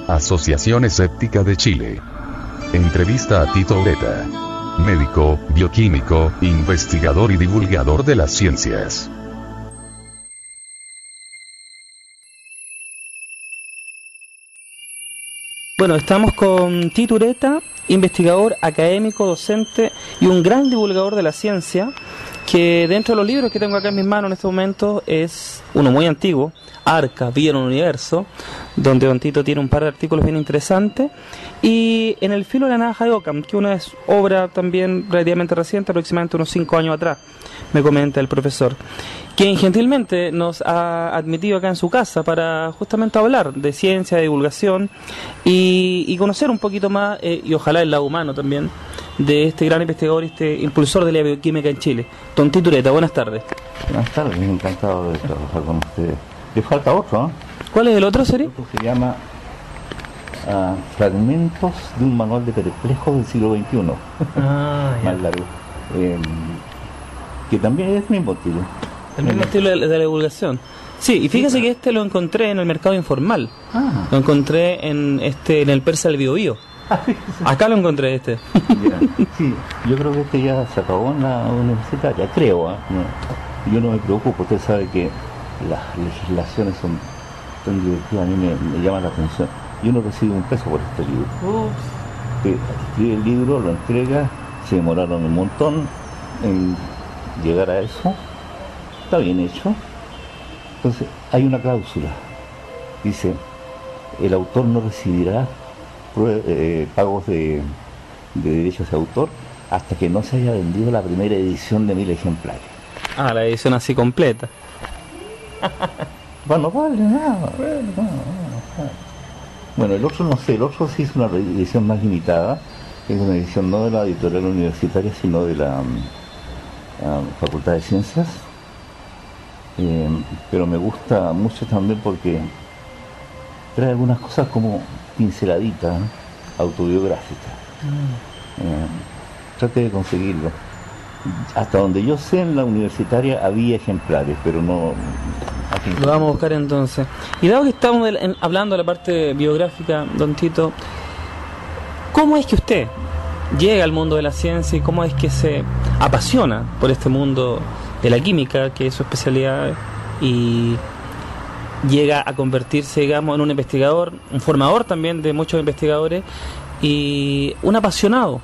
Asociación Escéptica de Chile. Entrevista a Tito Ureta. Médico, bioquímico, investigador y divulgador de las ciencias. Bueno, estamos con Tito Ureta, investigador, académico, docente y un gran divulgador de la ciencia, que dentro de los libros que tengo acá en mis manos en este momento es uno muy antiguo, Arca, Vida en un Universo, donde don Tito tiene un par de artículos bien interesantes, y En el filo de la navaja de Occam, que una es obra también relativamente reciente, aproximadamente unos 5 años atrás, me comenta el profesor, quien gentilmente nos ha admitido acá en su casa para justamente hablar de ciencia, de divulgación y conocer un poquito más, y ojalá el lado humano también, de este gran investigador y este impulsor de la bioquímica en Chile. Don Tito Ureta, buenas tardes. Buenas tardes, encantado de trabajar con ustedes. Le falta otro, ¿no? ¿Cuál es el otro, serie? Otro se llama Fragmentos de un manual de perplejos del siglo XXI. Más largo. Que también es el mismo estilo. El mismo estilo de la divulgación. Sí, y fíjese que este lo encontré en el mercado informal. Lo encontré en el Persa del Biobío. Acá lo encontré este. Sí, yo creo que este ya se acabó en la universitaria, creo. No, yo no me preocupo, usted sabe que las legislaciones son tan divertidas, a mí me llaman la atención. Yo no recibo un peso por este libro. Escribe el libro, lo entrega, se demoraron un montón en llegar a eso. Está bien hecho. Entonces, hay una cláusula. Dice, el autor no recibirá pagos de derechos de autor hasta que no se haya vendido la primera edición de 1000 ejemplares. La edición así completa. Bueno, no vale nada. Bueno, el otro no sé, el otro sí es una edición más limitada. Es una edición no de la editorial universitaria, sino de la Facultad de Ciencias. Pero me gusta mucho también porque trae algunas cosas como pinceladitas, autobiográficas. Trate de conseguirlo. Hasta donde yo sé, en la universitaria había ejemplares, pero no... Lo vamos a buscar entonces. Y dado que estamos hablando de la parte biográfica, don Tito, ¿cómo es que usted llega al mundo de la ciencia y cómo es que se apasiona por este mundo de la química, que es su especialidad, y llega a convertirse, digamos, en un investigador, un formador también de muchos investigadores y un apasionado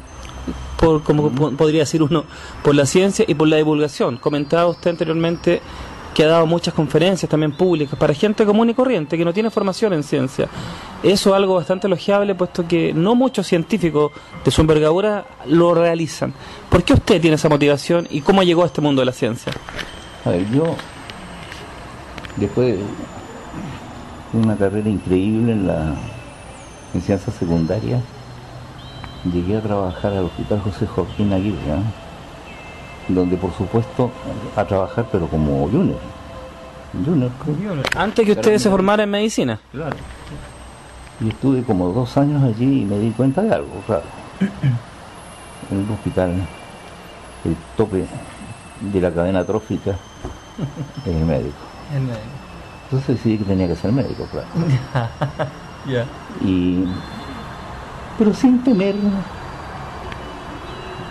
por, como podría decir uno, por la ciencia y por la divulgación? Comentaba usted anteriormente que ha dado muchas conferencias también públicas para gente común y corriente que no tiene formación en ciencia. Eso es algo bastante elogiable, puesto que no muchos científicos de su envergadura lo realizan. ¿Por qué usted tiene esa motivación y cómo llegó a este mundo de la ciencia? A ver, yo, después de una carrera increíble en ciencias secundarias, llegué a trabajar al Hospital José Joaquín Aguirre, donde por supuesto a trabajar, pero como junior. Antes que usted se formara en medicina. Claro. Y estuve como 2 años allí y me di cuenta de algo, claro. En un hospital, el tope de la cadena trófica es el médico. Entonces decidí que tenía que ser médico, claro. Pero sin tener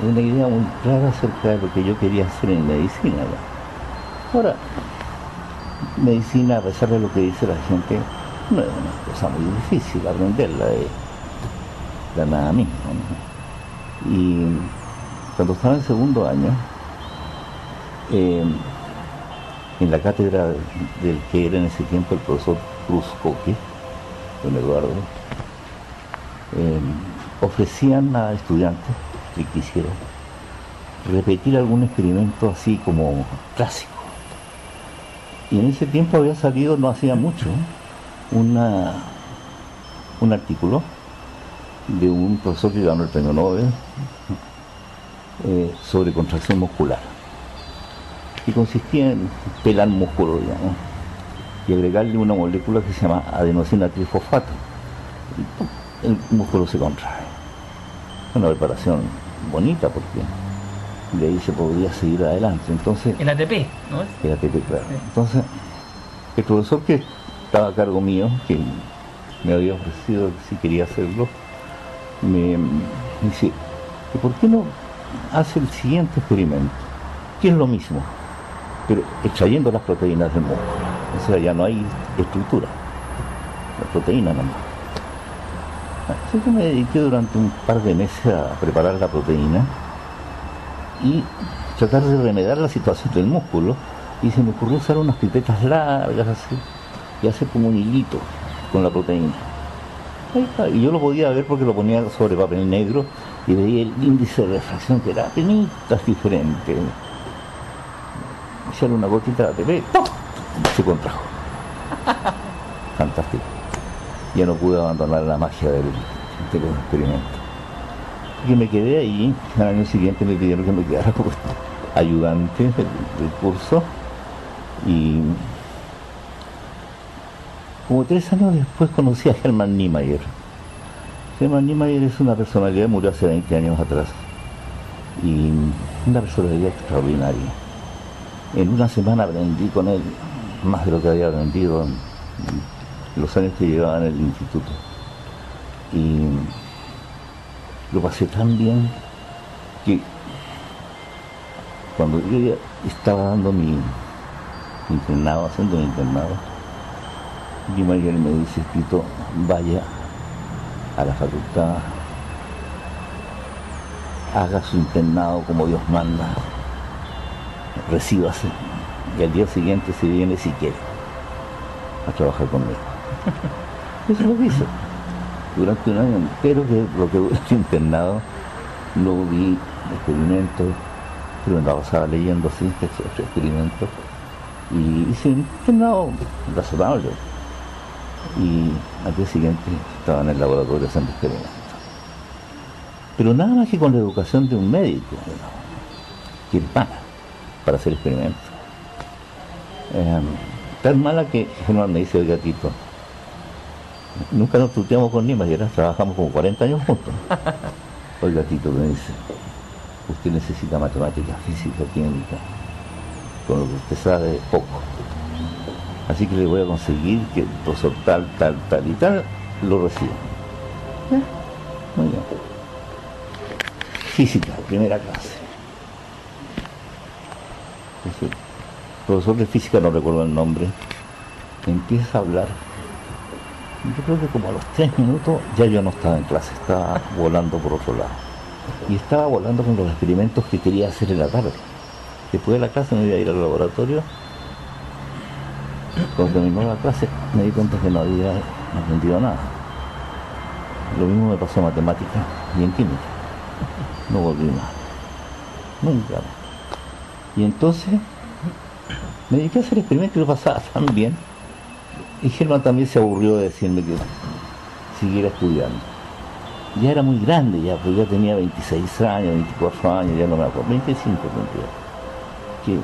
una idea muy clara acerca de lo que yo quería hacer en medicina. Ahora, medicina, a pesar de lo que dice la gente, no es una cosa muy difícil aprenderla de la nada misma, ¿no? Y cuando estaba en segundo año, en la cátedra del que era en ese tiempo el profesor Cruz Coque, don Eduardo, ofrecían a estudiantes que quisieran repetir algún experimento así como clásico. Y en ese tiempo había salido, no hacía mucho, un artículo de un profesor que ganó el premio Nobel sobre contracción muscular. Y consistía en pelar músculo, digamos, y agregarle una molécula que se llama adenosina trifosfato. Y el músculo se contrae. Una preparación bonita porque de ahí se podría seguir adelante. Entonces, El ATP, ¿no? El ATP, claro. Sí. Entonces, el profesor que estaba a cargo mío, que me había ofrecido si quería hacerlo, me dice, ¿y por qué no hace el siguiente experimento? Que es lo mismo, pero extrayendo las proteínas del músculo. O sea, ya no hay estructura, la proteína nomás. Así que me dediqué durante un par de meses a preparar la proteína y tratar de remediar la situación del músculo, y se me ocurrió usar unas pipetas largas así y hacer como un hilito con la proteína. Ahí está. Y yo lo podía ver porque lo ponía sobre papel negro y veía el índice de refracción, que era penitas diferente. Echarle una gotita de ATP, ¡pum!, se contrajo. Fantástico. Ya no pude abandonar la magia de los experimentos. Y me quedé ahí. Al año siguiente me pidieron que me quedara como ayudante del curso. Y como 3 años después conocí a Hermann Niemeyer. Hermann Niemeyer es una personalidad, murió hace 20 años atrás. Y una personalidad extraordinaria. En una semana aprendí con él más de lo que había aprendido en los años que llevaba en el instituto. Y lo pasé tan bien que cuando yo ya estaba dando mi internado, haciendo mi internado, Niemeyer me dice, Tito, vaya a la facultad, haga su internado como Dios manda, recíbase, y al día siguiente se viene si quiere a trabajar conmigo. Eso es lo que hice. Durante un año entero, que lo que duré internado, no vi experimentos, pero me la pasaba leyendo así, experimentos, y hice un internado razonable. Y al día siguiente estaba en el laboratorio haciendo experimentos. Pero nada más que con la educación de un médico, que él paga para hacer experimentos. Tan mala que Germán me dice, oiga, Tito, nunca nos tuteamos con Niemeyer, trabajamos como 40 años juntos. Oiga, Tito, me dice, usted necesita matemática, física, química, con lo que usted sabe poco. Así que le voy a conseguir que el profesor tal y tal lo reciba. Muy bien. Física, primera clase. Entonces, el profesor de física, no recuerdo el nombre, empieza a hablar. Yo creo que como a los 3 minutos ya yo no estaba en clase, estaba volando por otro lado. Y estaba volando con los experimentos que quería hacer en la tarde. Después de la clase me iba a ir al laboratorio. Cuando terminó la clase me di cuenta que no había aprendido nada. Lo mismo me pasó en matemáticas y en química. No volví más. Nunca más. Y entonces me dediqué a hacer experimentos y lo pasaba tan bien. Y Germán también se aburrió de decirme que siguiera estudiando. Ya era muy grande, ya, pues ya tenía 26 años, 24 años, ya no me acuerdo, 25 tendría. Que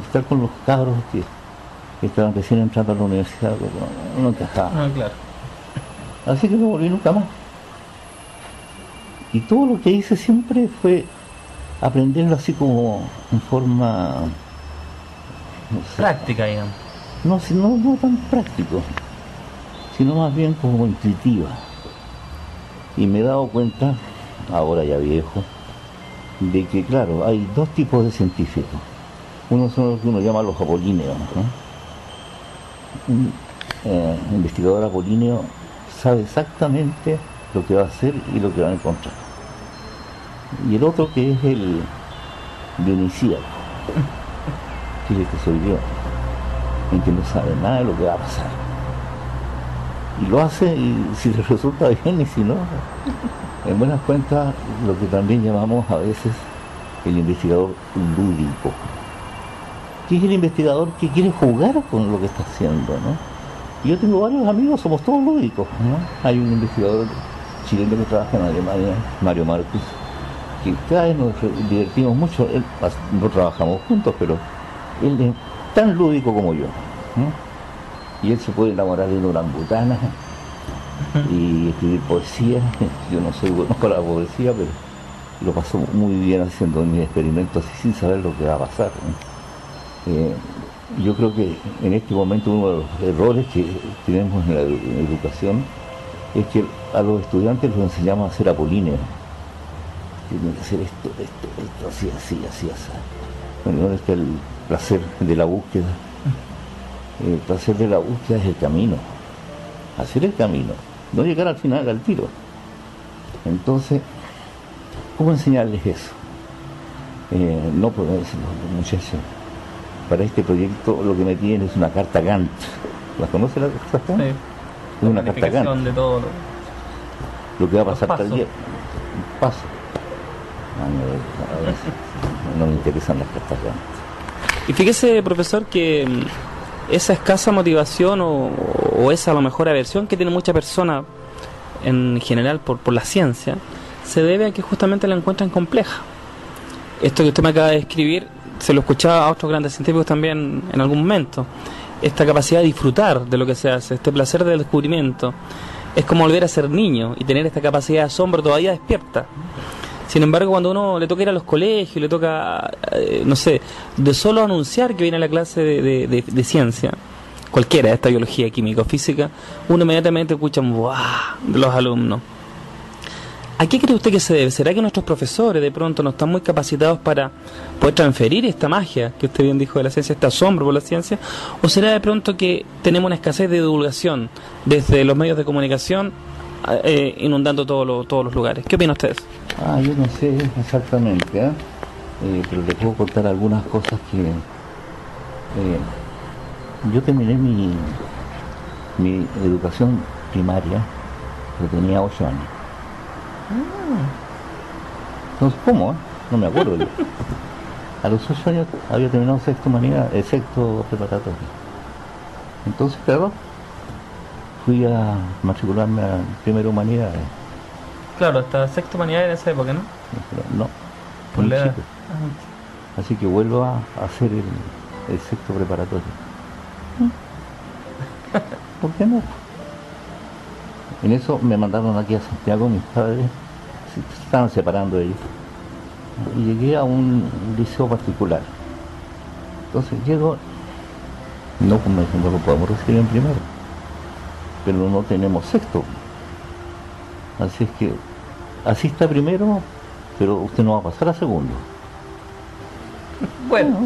estar con los cabros que estaban recién entrando a la universidad, no encajaba. Ah, claro. Así que no volví nunca más. Y todo lo que hice siempre fue aprenderlo así como en forma, no sé, Práctica, digamos. no tan práctico, sino más bien como intuitiva. Y me he dado cuenta, ahora ya viejo, de que claro, hay 2 tipos de científicos. Uno son los que uno llama los apolíneos, ¿no? Un investigador apolíneo sabe exactamente lo que va a hacer y lo que va a encontrar. Y el otro que es el dionisíaco, que es el que soy yo, en que no sabe nada de lo que va a pasar. Y lo hace, y si le resulta bien y si no, en buenas cuentas, lo que también llamamos a veces el investigador lúdico, que es el investigador que quiere jugar con lo que está haciendo, ¿no? Y yo tengo varios amigos, somos todos lúdicos, ¿no? Hay un investigador chileno que trabaja en Alemania, Mario Marcus, que cada vez nos divertimos mucho. Él, no trabajamos juntos, pero él es tan lúdico como yo, ¿no? Y él se puede enamorar de una orangutana y escribir poesía. Yo no soy bueno para la poesía, pero lo paso muy bien haciendo mis experimentos y sin saber lo que va a pasar, ¿no? yo creo que en este momento uno de los errores que tenemos en la educación es que a los estudiantes los enseñamos a ser apolíneos. Tienen que hacer esto, así, así. Bueno, ¿dónde está el placer de la búsqueda? El placer de la búsqueda es el camino, hacer el camino, no llegar al final al tiro. Entonces, ¿cómo enseñarles eso? No puedo decir, muchachos, para este proyecto lo que me piden es una carta Gantt. ¿La conoce la carta Gantt? Sí. Es una carta Gantt. De todo lo que va a pasar tal día. Paso. No me interesan las cartas Gantt. Y fíjese, profesor, que esa escasa motivación o esa a lo mejor aversión que tiene mucha persona en general por la ciencia se debe a que justamente la encuentran compleja. Esto que usted me acaba de describir se lo escuchaba a otros grandes científicos también en algún momento. Esta capacidad de disfrutar de lo que se hace, este placer del descubrimiento, es como volver a ser niño y tener esta capacidad de asombro todavía despierta. Sin embargo, cuando uno le toca ir a los colegios, le toca, no sé, de solo anunciar que viene a la clase de ciencia, cualquiera, esta biología, química o física, uno inmediatamente escucha ¡buah! De los alumnos. ¿A qué cree usted que se debe? ¿Será que nuestros profesores de pronto no están muy capacitados para poder transferir esta magia que usted bien dijo de la ciencia, este asombro por la ciencia? ¿O será de pronto que tenemos una escasez de divulgación desde los medios de comunicación inundando todos los lugares? ¿Qué opinan ustedes? Yo no sé exactamente, pero les puedo contar algunas cosas que... yo terminé mi educación primaria, pero tenía 8 años. Entonces, ¿cómo? No me acuerdo yo. A los 8 años había terminado sexto preparatorio. Entonces, claro, fui a matricularme a primera humanidades. Claro, hasta sexto humanidades en esa época, ¿no? No, por la edad. Así que vuelvo a hacer el sexto preparatorio. ¿Por qué no? En eso me mandaron aquí a Santiago, mis padres se estaban separando ellos. Y llegué a un liceo particular. Entonces llego, no, como dicen, no lo podemos recibir en primero, pero no tenemos sexto. Así es que asista primero, pero usted no va a pasar a segundo. Bueno.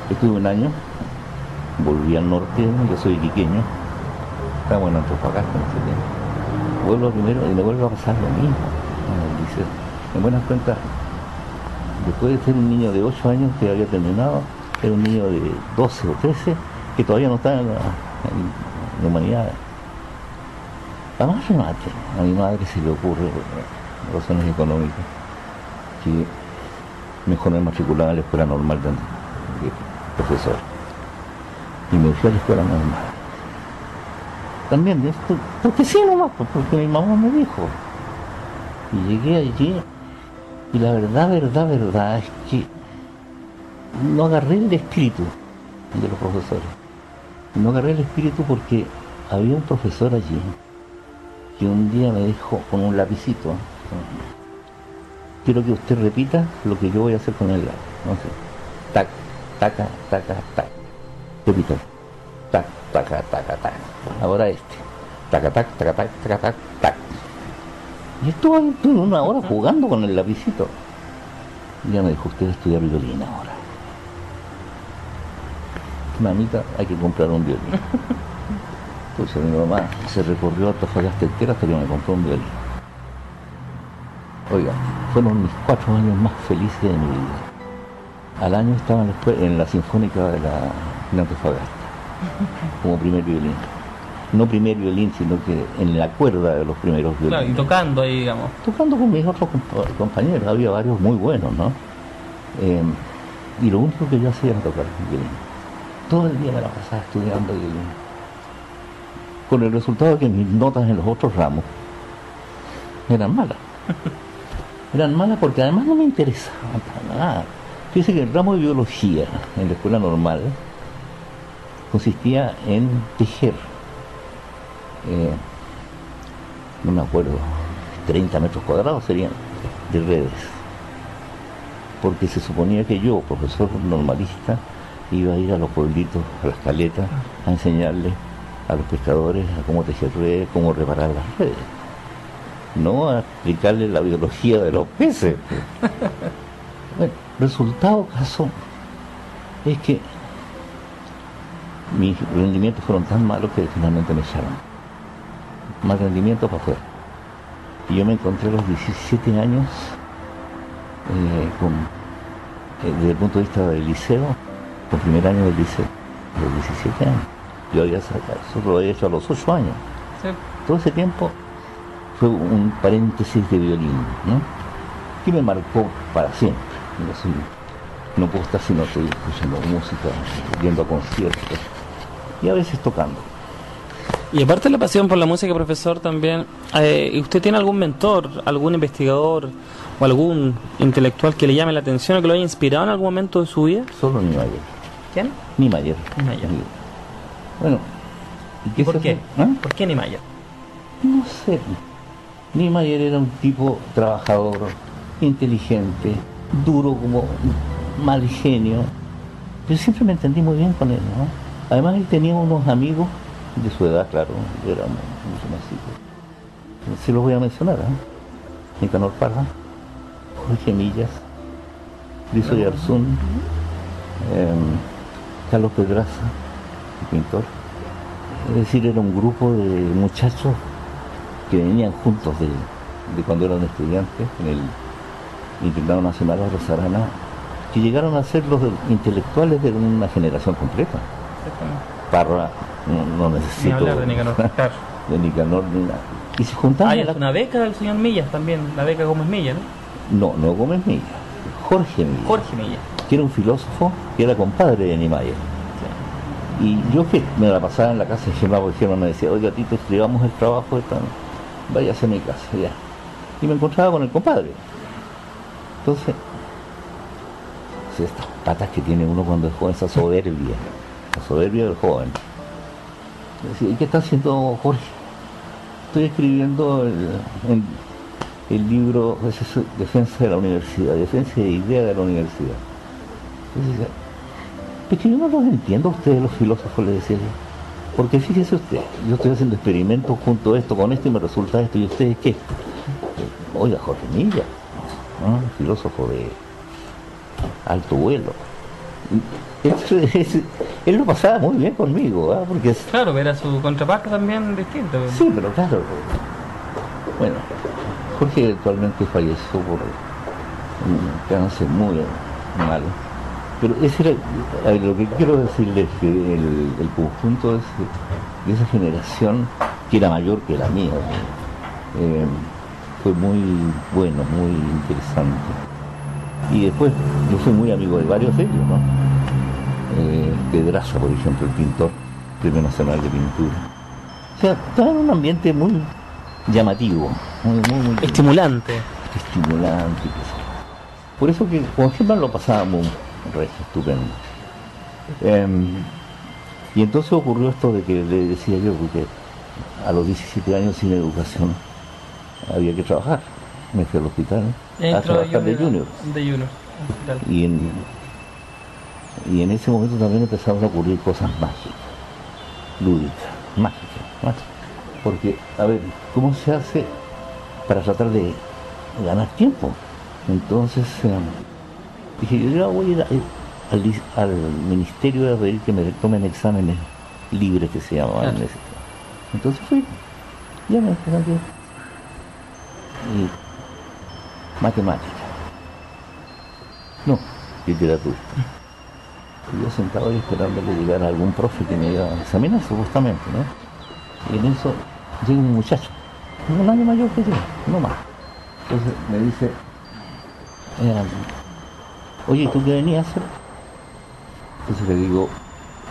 Estuve un año, volví al norte, yo soy iquiqueño, estamos en Antofagasta en ese tiempo. Vuelvo primero y me vuelve a pasar lo mismo en el liceo. En buenas cuentas, después de ser un niño de 8 años que había terminado, era un niño de 12 o 13 que todavía no estaba en la humanidad. La más remate, a mi madre se le ocurre, por razones económicas, que mejor me matriculaba en la escuela normal de profesor. Y me fui a la escuela normal. También, porque sí nomás, porque mi mamá me dijo. Y llegué allí, y la verdad es que no agarré el espíritu de los profesores. No agarré el espíritu porque había un profesor allí que un día me dijo con un lapicito: quiero que usted repita lo que yo voy a hacer con el lápiz. Entonces, tac, taca, taca, tac. Repita. Tac, taca, taca, tac. Ahora este. Taca, tac, taca, tac, taca, tac, tac. Y estuve 1 hora jugando con el lapicito. Y ya me dijo: usted va a estudiar violín ahora. Mamita, hay que comprar un violín. Entonces mi mamá se recorrió hasta Antofagasta entera hasta que me compró un violín. Oiga, fueron mis 4 años más felices de mi vida. Al año estaba en la Sinfónica de Antofagasta, como primer violín. No primer violín, sino que en la cuerda de los primeros violines. Claro, y tocando ahí, digamos. Tocando con mis otros compañeros, había varios muy buenos, ¿no? Y lo único que yo hacía era tocar violín. Todo el día me la pasaba estudiando violín. Con el resultado de que mis notas en los otros ramos eran malas. Eran malas porque además no me interesaban para nada. Fíjese que el ramo de biología en la escuela normal consistía en tejer, no me acuerdo, 30 metros cuadrados serían, de redes, porque se suponía que yo, profesor normalista, iba a ir a los pueblitos, a las caletas, a enseñarles a los pescadores a cómo tejer redes, cómo reparar las redes, no a explicarles la biología de los peces. Bueno, resultado caso es que mis rendimientos fueron tan malos que finalmente me echaron. Más rendimiento para afuera. Y yo me encontré a los 17 años desde el punto de vista del liceo, con primer año del liceo, a los 17 años. Yo había sacado, eso lo había hecho a los 8 años. Sí. Todo ese tiempo fue un paréntesis de violín, ¿no? Que me marcó para siempre. No puedo estar si no estoy escuchando música, yendo a conciertos y a veces tocando. Y aparte de la pasión por la música, profesor, también, ¿usted tiene algún mentor, algún investigador o algún intelectual que le llame la atención o que lo haya inspirado en algún momento de su vida? Solo Niemeyer. ¿Quién? Niemeyer. Niemeyer. Bueno, ¿y por qué? ¿Ah? ¿Por qué Niemeyer? No sé. Niemeyer era un tipo trabajador, inteligente, duro como mal genio. Yo siempre me entendí muy bien con él, ¿no? Además él tenía unos amigos de su edad, claro, éramos mucho más chicos. Sí los voy a mencionar, ¿eh? Nicanor Parra, Jorge Millas, Luis Oyarzún, Carlos Pedraza, el pintor. Es decir, era un grupo de muchachos que venían juntos de cuando eran estudiantes en el Internado Nacional de Rosarana, que llegaron a ser los intelectuales de una generación completa. Parra, no necesito... Ni hablar de Nicanor. De Nicanor ni nada. Y se juntaban... Hay una beca del señor Millas también, la beca Gómez Millas, ¿no? No Gómez Millas, Jorge Millas. Jorge Millas. Que era un filósofo que era compadre de Niemeyer. Sí. Y yo que me la pasaba en la casa de Germán, porque Germán me decía, oiga Tito, escribamos el trabajo, váyase a mi casa, ya. Y me encontraba con el compadre. Entonces, estas patas que tiene uno cuando es joven, esa soberbia del joven. Decía, ¿y qué está haciendo Jorge? Estoy escribiendo el libro Defensa de la Universidad, Defensa de Idea de la Universidad. Entonces, es que yo no los entiendo a ustedes, los filósofos, le decía yo. Porque fíjese usted, yo estoy haciendo experimentos junto a esto, con esto, y me resulta esto, ¿y ustedes qué? Oiga, Jorge Millas, ¿no? Filósofo de alto vuelo. Él lo pasaba muy bien conmigo, ¿eh? Porque claro, era su contraparte también distinto. Sí, pero claro. Bueno, Jorge actualmente falleció por un cáncer muy malo. Pero ese era, lo que quiero decirles es que el conjunto de esa generación, que era mayor que la mía, fue muy bueno, muy interesante. Y después yo fui muy amigo de varios de ellos, ¿no? Pedraza, por ejemplo, el pintor, Premio Nacional de Pintura. O sea, estaba en un ambiente muy llamativo, muy estimulante. Estimulante. Por eso que con Germán lo pasábamos estupendo. Y entonces ocurrió esto de que le decía yo, porque a los 17 años sin educación había que trabajar. Me fui al hospital a trabajar de junior. Y en ese momento también empezaron a ocurrir cosas mágicas, lúdicas, mágicas. Porque, a ver, ¿cómo se hace para tratar de ganar tiempo? Entonces dije, yo ya voy a ir al ministerio a pedir que me tomen exámenes libres, que se llamaban. Claro. Entonces fui, ya me esperando. Y matemática. No, literatura. Y yo sentado ahí esperando que llegara algún profe que me iba a examinar, supuestamente, ¿no? Y en eso llega un muchacho, un año mayor que yo, no más. Entonces me dice, oye, ¿tú qué venías a hacer? Entonces le digo,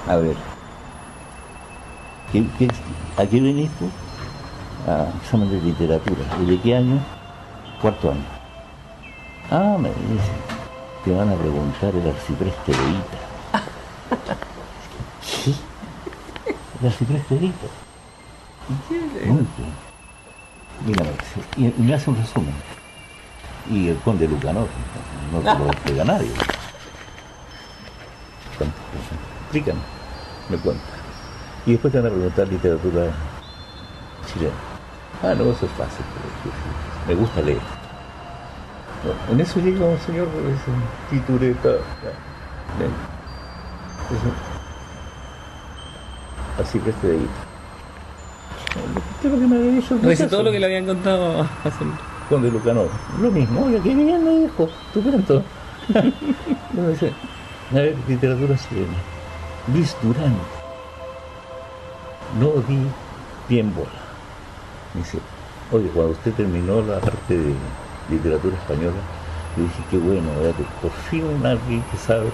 a ver, ¿a qué venís tú? A examen de literatura. ¿Y de qué año? Cuarto año. Ah, me dice, te van a preguntar el arcipreste de Ita. ¿Sí? El arcipreste de Ita. Muy bien. Mira, y me hace un resumen. Y el conde Lucanor, no te lo pega nadie. Explícame, me cuenta. Y después te van a preguntar literatura chilena. Ah, no, eso es fácil, me gusta leer. Bueno, en eso llega un señor con ese tituleta. Así que este de ahí. ¿Qué es lo que me había dicho? Recitó lo que le habían contado hace... Conde Lucanor. Lo mismo, oye, qué bien me dijo, estupendo. Entonces, a ver, literatura chilena. Luis Durán. No di bien bola. Me dice, oye, cuando usted terminó la parte de literatura española, yo dije, qué bueno, ¿verdad? Por fin alguien que sabe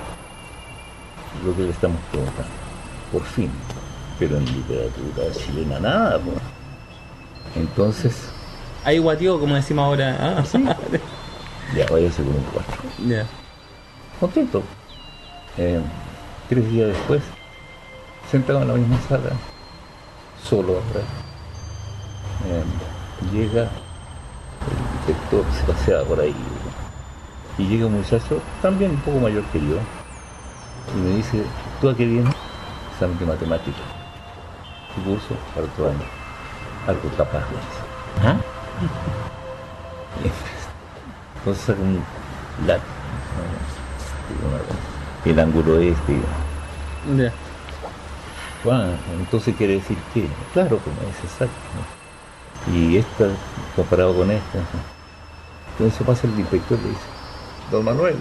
lo que le estamos preguntando. Por fin. Pero en literatura chilena nada, pues. Entonces... Ahí guateó, como decimos ahora. Ah, sí. Ya, váyase con un 4. Ya. Contento. 3 días después, sentado en la misma sala, solo ahora, llega el director, se paseaba por ahí, y llega un muchacho, también un poco mayor que yo, y me dice, ¿tú a qué vienes? Examen de matemática. ¿Tu curso? Cuarto año. Algo capaz, me dice. ¿Ah? Entonces saca un lápiz, el ángulo este. Ya. Bueno, entonces quiere decir que, claro, como es exacto, ¿no? Y esta comparado con esta, ¿no? Entonces pasa el inspector y le dice, don Manuel,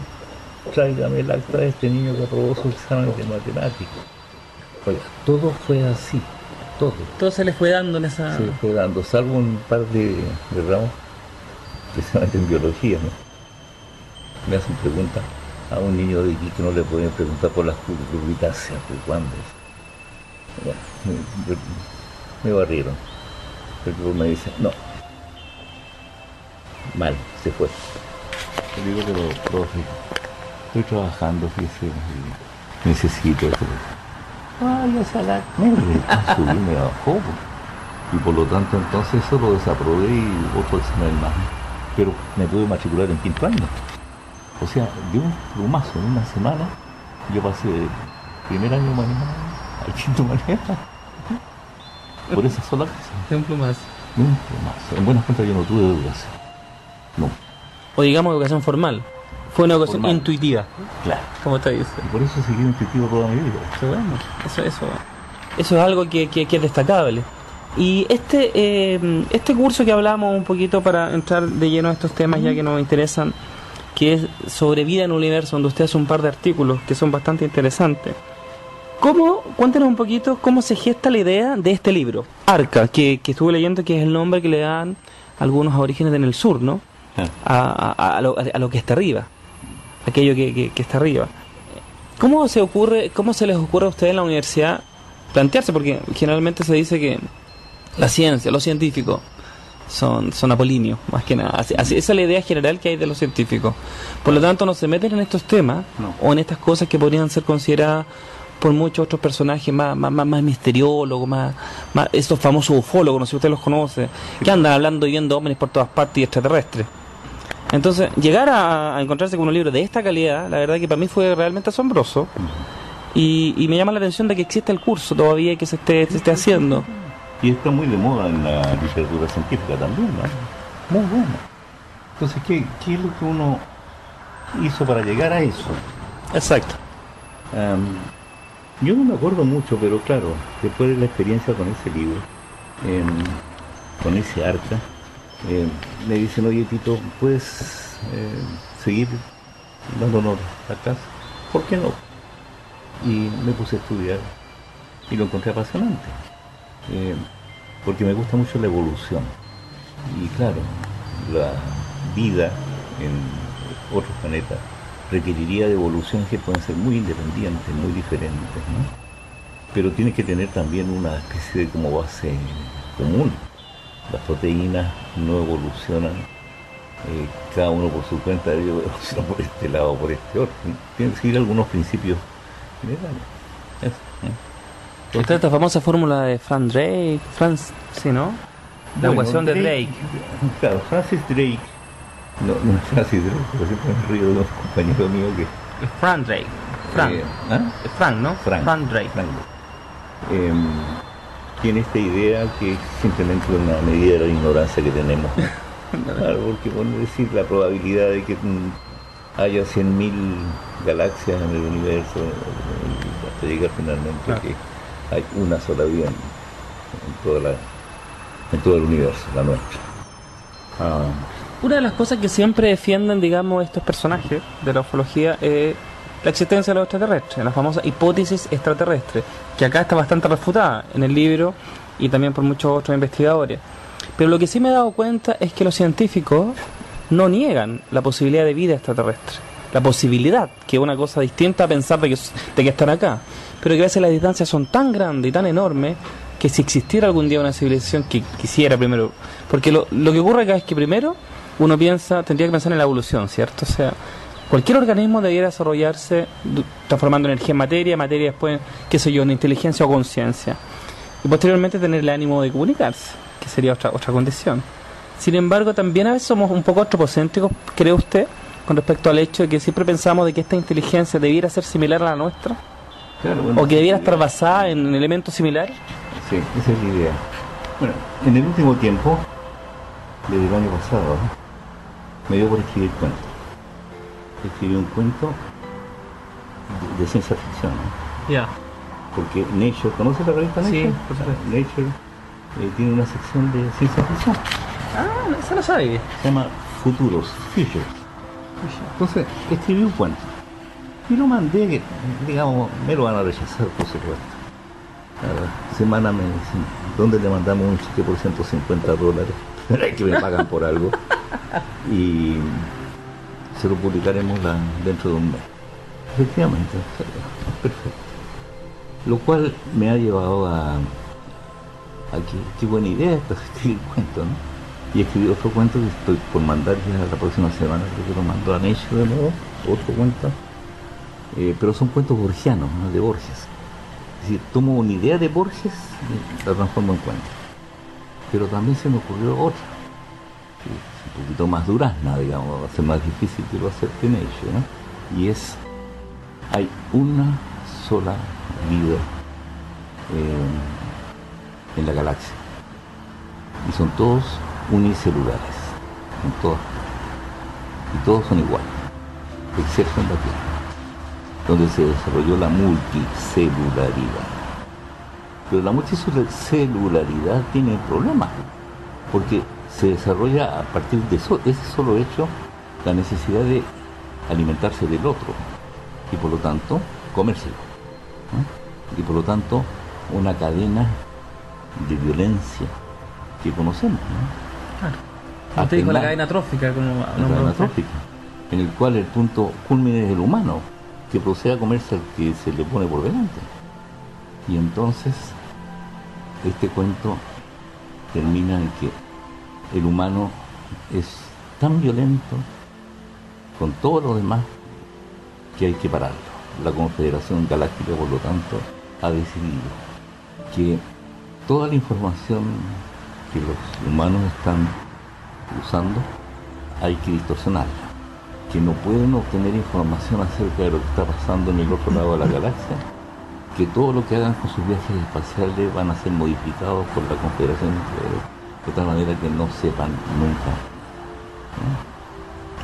tráigame el acta de este niño que aprobó su examen de matemáticas. Oiga, todo fue así, todo se le fue dando en esa... se fue dando, salvo un par de ramos, precisamente en biología, ¿no? Me hacen preguntas a un niño de aquí que no le pueden preguntar por las curvitáceas, ¿por cuándo? Bueno, me barrieron. Pero me dice, no, mal, se fue. Le digo, pero profe, estoy trabajando, fíjese, y necesito esto. Ya se la subí, me bajó. Y por lo tanto, entonces eso lo desaprobé y otro examen más. Pero me pude matricular en 5º año. O sea, de un plumazo, en una semana, yo pasé del primer año manejo al 5º manejo. Por esa sola cosa. De un plumazo. De un plumazo. En buenas cuentas yo no tuve educación. No. O digamos educación formal. Fue una educación Formal. Intuitiva. Claro. Como te dice. Y por eso seguí intuitivo toda mi vida. Qué bueno. Eso es algo que es destacable. Y este curso que hablamos un poquito para entrar de lleno a estos temas ya que nos interesan, que es sobre vida en un universo, donde usted hace un par de artículos que son bastante interesantes. Cuéntanos un poquito cómo se gesta la idea de este libro, Arca, que estuve leyendo que es el nombre que le dan algunos aborígenes en el sur, ¿no? A lo que está arriba, aquello que está arriba. ¿Cómo se les ocurre a ustedes en la universidad plantearse? Porque generalmente se dice que la ciencia, los científicos son apolíneos, más que nada. Así, esa es la idea general que hay de los científicos. Por lo tanto, no se meten en estos temas o en estas cosas que podrían ser consideradas por muchos otros personajes más misteriólogos, más estos famosos ufólogos, no sé si usted los conoce, que andan hablando y viendo ovnis por todas partes y extraterrestres. Entonces, llegar a encontrarse con un libro de esta calidad, la verdad que para mí fue realmente asombroso. Y me llama la atención de que existe el curso todavía y que se esté haciendo. Y está muy de moda en la literatura científica también, ¿no? Muy bueno. Entonces, ¿qué es lo que uno hizo para llegar a eso? Exacto. Yo no me acuerdo mucho, pero claro, después de la experiencia con ese libro, con ese arca, me dicen, oye Tito, ¿puedes seguir dándonos la clase? ¿Por qué no? Y me puse a estudiar y lo encontré apasionante, porque me gusta mucho la evolución. Y claro, la vida en otros planetas requeriría de evoluciones que pueden ser muy independientes, muy diferentes, ¿no? Pero tiene que tener también una especie de como base común. Las proteínas no evolucionan cada uno por su cuenta, ellos evolucionan por este lado o por este otro, ¿no? Tienen que seguir algunos principios generales. Eso, ¿no? Está esta famosa fórmula de sí, ¿no? La ecuación de Drake. Claro, Francis Drake No, no es fácil, pero siempre me río de unos compañeros míos que... Frank Drake. Frank. Frank, ¿no? Frank Drake. Tiene esta idea que es simplemente una medida de la ignorancia que tenemos. Claro, porque por no decir la probabilidad de que haya 100.000 galaxias en el universo, hasta llegar finalmente a que hay una sola vida en todo el universo, la nuestra. Una de las cosas que siempre defienden, digamos, estos personajes de la ufología es la existencia de los extraterrestres, la famosa hipótesis extraterrestre, que acá está bastante refutada en el libro y también por muchos otros investigadores. Pero lo que sí me he dado cuenta es que los científicos no niegan la posibilidad de vida extraterrestre. La posibilidad, que es una cosa distinta a pensar de que están acá. Pero que a veces las distancias son tan grandes y tan enormes que si existiera algún día una civilización que quisiera primero... Porque lo que ocurre acá es que primero uno tendría que pensar en la evolución, ¿cierto? O sea, cualquier organismo debiera desarrollarse transformando energía en materia después, qué sé yo, en inteligencia o conciencia. Y posteriormente tener el ánimo de comunicarse, que sería otra condición. Sin embargo, también a veces somos un poco antropocéntricos, ¿cree usted? Con respecto al hecho de que siempre pensamos de que esta inteligencia debiera ser similar a la nuestra. Claro, bueno, o que debiera estar basada en elementos similares. Sí, esa es la idea. Bueno, en el último tiempo, desde el año pasado, me dio por escribir cuentos. Escribí un cuento de ciencia ficción, ¿no? Ya. Porque Nature, ¿conoce la revista Nature? Sí, por supuesto. Nature tiene una sección de ciencia ficción. Ah, eso lo sabe. Se llama Futuros, Future. Entonces, escribí un cuento. Y lo mandé, que, digamos, me lo van a rechazar, por supuesto. Cada semana me dicen, ¿dónde le mandamos un cheque por $150? Que me pagan por algo. Y se lo publicaremos dentro de un mes. Efectivamente, perfecto. Lo cual me ha llevado a qué buena idea esta escribir cuento, ¿no? Y escribí otro cuento que estoy por mandar ya la próxima semana, creo que lo mando a Nature de nuevo, otro cuento. Pero son cuentos borgianos, ¿no? De Borges. Es decir, tomo una idea de Borges y la transformo en cuento. Pero también se me ocurrió otra, que es un poquito más durazna, digamos, va a ser más difícil que lo acepte en ello, ¿no? Y es, hay una sola vida en la galaxia. Y son todos unicelulares, en todas partes. Y todos son iguales, excepto en la Tierra, donde se desarrolló la multicelularidad. Pero la multicelularidad tiene problemas, porque se desarrolla a partir de ese solo hecho la necesidad de alimentarse del otro y por lo tanto comérselo, ¿no? Y por lo tanto una cadena de violencia que conocemos, ¿no? Claro. Usted dijo la cadena trófica, como la cadena trófica, en el cual el punto culmine es el humano, que procede a comerse al que se le pone por delante. Y entonces este cuento termina en que el humano es tan violento con todo lo demás que hay que pararlo. La Confederación Galáctica, por lo tanto, ha decidido que toda la información que los humanos están usando hay que distorsionarla, que no pueden obtener información acerca de lo que está pasando en el otro lado de la galaxia, que todo lo que hagan con sus viajes espaciales van a ser modificados por la Confederación de tal manera que no sepan nunca, ¿no?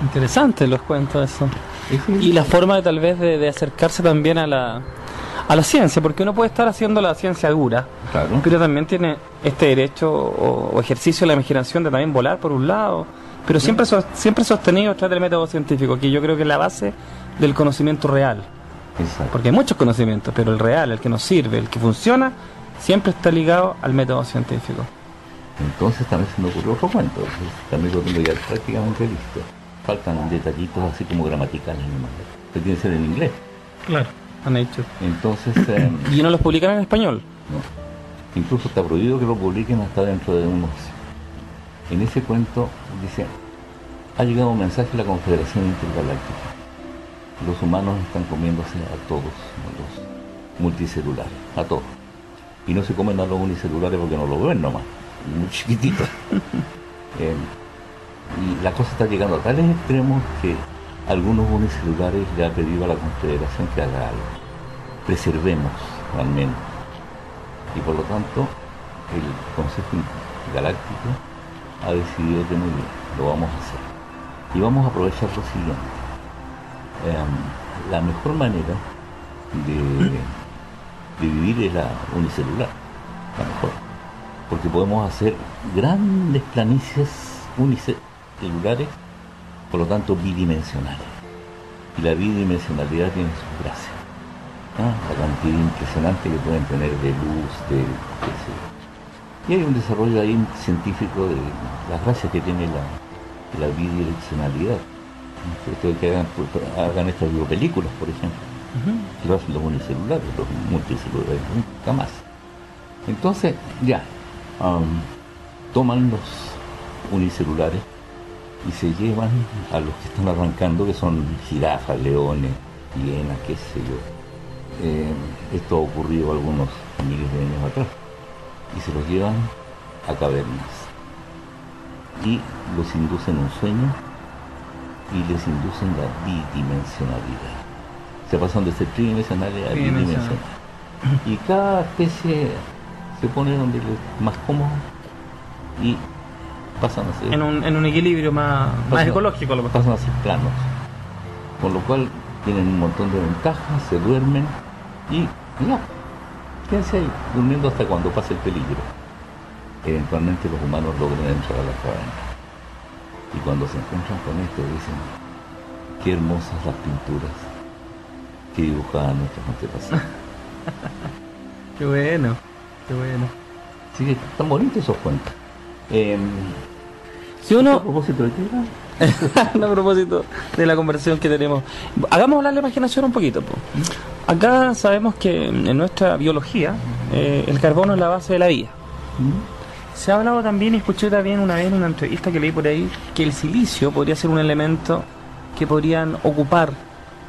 Interesante los cuentos eso. Y la forma de tal vez de acercarse también a la ciencia, porque uno puede estar haciendo la ciencia dura, claro, pero también tiene este derecho o ejercicio de la imaginación de también volar por un lado, pero siempre sostenido tras del método científico, que yo creo que es la base del conocimiento real. Exacto. Porque hay muchos conocimientos, pero el real, el que nos sirve, el que funciona, siempre está ligado al método científico. Entonces también se me ocurrió otro cuento, también lo tengo ya prácticamente listo. Faltan detallitos así como gramaticales nomás, que tiene que ser en inglés. Claro, han hecho. Entonces ¿y no los publican en español? No, incluso está prohibido que lo publiquen hasta dentro de unos. En ese cuento dice, ha llegado un mensaje de la Confederación Intergaláctica. Los humanos están comiéndose a todos los multicelulares, a todos. Y no se comen a los unicelulares porque no lo ven nomás, muy chiquititos. Y la cosa está llegando a tales extremos que algunos unicelulares le han pedido a la Confederación que haga algo. Preservemos, al menos. Y por lo tanto, el Consejo Galáctico ha decidido que muy bien, lo vamos a hacer. Y vamos a aprovechar lo siguiente. La mejor manera de vivir es la unicelular, la mejor. Porque podemos hacer grandes planicies unicelulares, por lo tanto bidimensionales. Y la bidimensionalidad tiene sus gracias. La cantidad impresionante que pueden tener de luz, de qué sé yo. Y hay un desarrollo ahí científico de las gracias que tiene la bidireccionalidad. Ustedes que hagan estas biopelículas, por ejemplo, que lo hacen los unicelulares, los multicelulares, nunca más. Entonces, ya, toman los unicelulares y se llevan a los que están arrancando, que son jirafas, leones, hienas, qué sé yo. Esto ha ocurrido algunos miles de años atrás. Y se los llevan a cavernas. Y los inducen un sueño y les inducen la bidimensionalidad. Se pasan de ser tridimensionales a bidimensionales. Y cada especie se pone donde les más cómodo y pasan a ser... En un equilibrio más ecológico, a lo mejor. Pasan a ser planos. Con lo cual tienen un montón de ventajas, se duermen y ya, quédense ahí, durmiendo hasta cuando pase el peligro. Eventualmente los humanos logran entrar a la caverna. Y cuando se encuentran con esto dicen, qué hermosas las pinturas que dibujaban nuestros antepasados. Qué bueno, qué bueno. Sí, que están bonitos esos cuentos. Si uno... ¿A propósito de qué era? A propósito de la conversación que tenemos, hagamos hablar la imaginación un poquito. Acá sabemos que en nuestra biología el carbono es la base de la vida. Se ha hablado también, y escuché también una vez en una entrevista que leí por ahí, que el silicio podría ser un elemento que podrían ocupar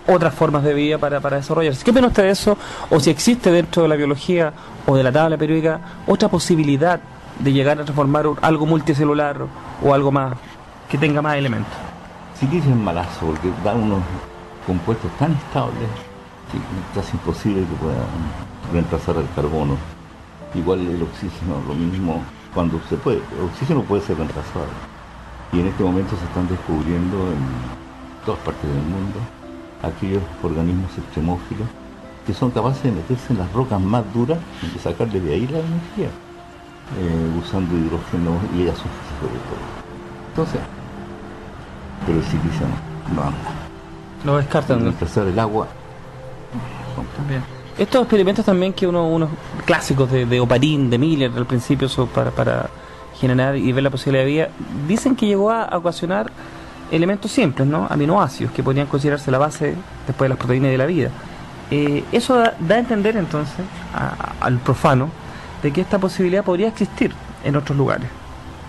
otras formas de vida para desarrollarse. ¿Qué opina usted de eso? O si existe dentro de la biología o de la tabla periódica otra posibilidad de llegar a transformar algo multicelular o algo más que tenga más elementos. Silicio es malazo porque da unos compuestos tan estables que es casi imposible que puedan reemplazar el carbono. Igual el oxígeno, lo mismo cuando se puede. El oxígeno puede ser reemplazado. Y en este momento se están descubriendo en todas partes del mundo aquellos organismos extremófilos que son capaces de meterse en las rocas más duras y de sacarle de ahí la energía, usando hidrógeno y azufre sobre todo. Entonces, pero el silicio no anda. Lo descartan. Reemplazar el agua. Bien. Estos experimentos también que unos clásicos de Oparin, de Miller al principio para generar y ver la posibilidad de vida, dicen que llegó a ocasionar elementos simples, ¿no? Aminoácidos que podrían considerarse la base después de las proteínas de la vida. Eso da a entender entonces al profano de que esta posibilidad podría existir en otros lugares.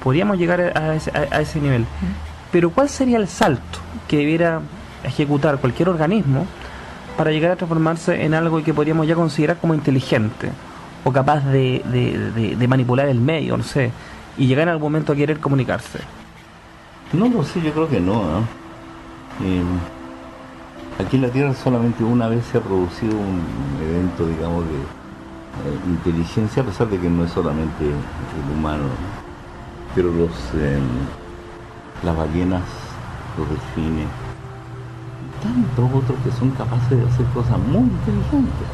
Podríamos llegar a ese nivel. Pero ¿cuál sería el salto que debiera ejecutar cualquier organismo para llegar a transformarse en algo que podríamos ya considerar como inteligente o capaz de manipular el medio, no sé, y llegar en algún momento a querer comunicarse? No lo sé, yo creo que no, ¿no? Aquí en la Tierra solamente una vez se ha producido un evento, digamos, de inteligencia, a pesar de que no es solamente el humano, ¿no? Pero las ballenas, los delfines, tantos otros que son capaces de hacer cosas muy inteligentes.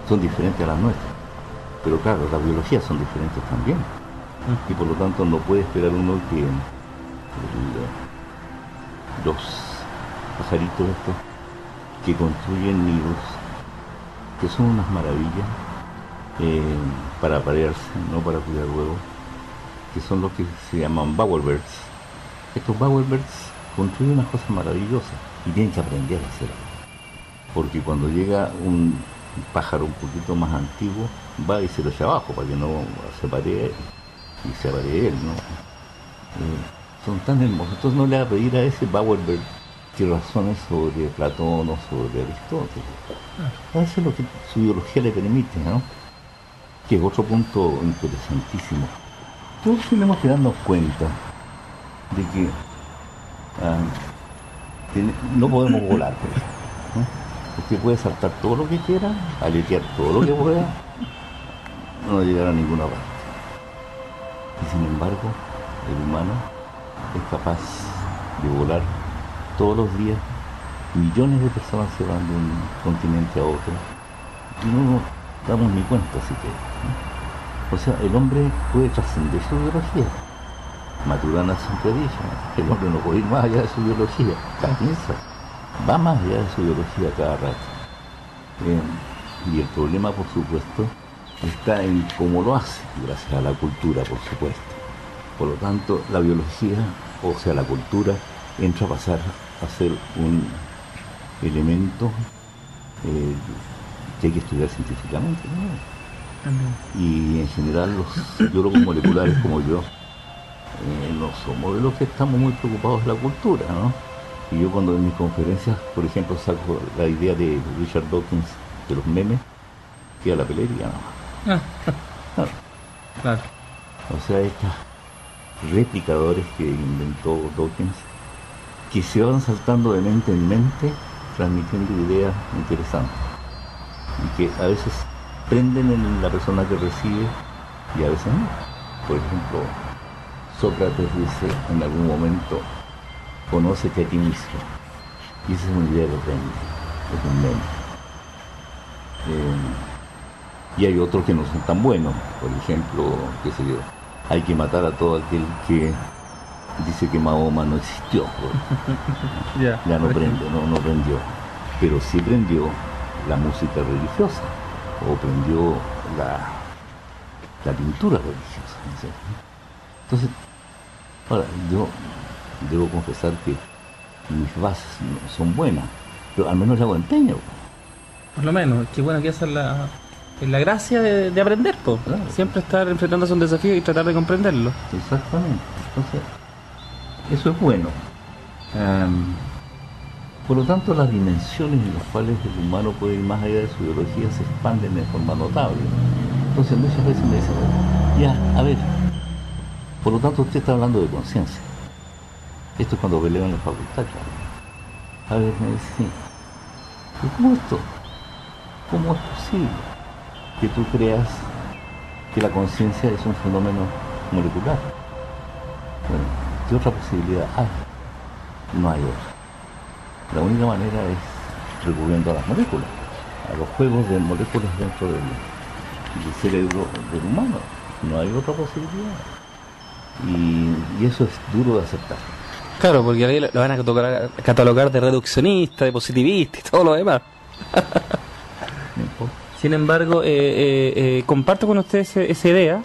Son diferentes a las nuestras, pero claro, las biologías son diferentes también. Y por lo tanto no puede esperar uno que los pajaritos estos que construyen nidos, que son unas maravillas para aparearse, no para cuidar huevos, que son los que se llaman bowerbirds. Estos bowerbirds construyen unas cosas maravillosas y tienen que aprender a hacerlo, porque cuando llega un pájaro un poquito más antiguo va y se lo echa abajo para que no se paree y se aparee él, ¿no? Son tan hermosos. Entonces no le va a pedir a ese bowerbird que razone sobre Platón o sobre Aristóteles. Eso es lo que su biología le permite, ¿no? Que es otro punto interesantísimo. todos tenemos que darnos cuenta de que no podemos volar, por ejemplo, ¿no? Usted puede saltar todo lo que quiera, aletear todo lo que pueda, no llegará a ninguna parte. Y sin embargo, el humano es capaz de volar todos los días. Millones de personas se van de un continente a otro y no nos damos ni cuenta siquiera, ¿no? O sea, el hombre puede trascender su biología. Maturana siempre ha dicho, ¿no?, que el hombre no puede ir más allá de su biología. Piensa, va más allá de su biología cada rato. Y el problema, por supuesto, está en cómo lo hace, gracias a la cultura, por supuesto. Por lo tanto, la biología, o sea, la cultura, entra a pasar a ser un elemento que hay que estudiar científicamente, ¿no? Y en general los biólogos moleculares como yo no somos de los que estamos muy preocupados de la cultura, ¿no? Y yo cuando en mis conferencias, por ejemplo, saco la idea de Richard Dawkins de los memes, que a la pelería, ¿no? Claro. Claro. O sea, estos replicadores que inventó Dawkins, que se van saltando de mente en mente, transmitiendo ideas interesantes, y que a veces prenden en la persona que recibe y a veces no. Por ejemplo, Sócrates dice en algún momento, conócete a ti mismo, y esa es una idea que prende, es un meme. Y hay otros que no son tan buenos, por ejemplo, qué sé yo, hay que matar a todo aquel que dice que Mahoma no existió. Ya no prende, no prendió. Pero sí prendió la música religiosa, o prendió la pintura religiosa, ¿sí? Entonces, ahora, yo debo confesar que mis bases no son buenas, pero al menos le hago empeño. Por lo menos, qué bueno que esa es la gracia de aprender, po. Claro. Siempre estar enfrentándose a un desafío y tratar de comprenderlo. Exactamente. Entonces, eso es bueno. Por lo tanto, las dimensiones en las cuales el humano puede ir más allá de su biología se expanden de forma notable. Entonces, muchas veces me dicen, ya, a ver, por lo tanto, usted está hablando de conciencia. Esto es cuando peleo en la facultad, claro. A ver, me dice, sí. ¿Pero cómo esto? ¿Cómo es posible que tú creas que la conciencia es un fenómeno molecular? Bueno, ¿qué otra posibilidad hay? No hay otra. La única manera es recurriendo a las moléculas, a los juegos de moléculas dentro del cerebro del humano. No hay otra posibilidad. Y eso es duro de aceptar. Claro, porque ahí lo van a catalogar de reduccionista, de positivista y todo lo demás. Sin embargo, comparto con ustedes esa idea,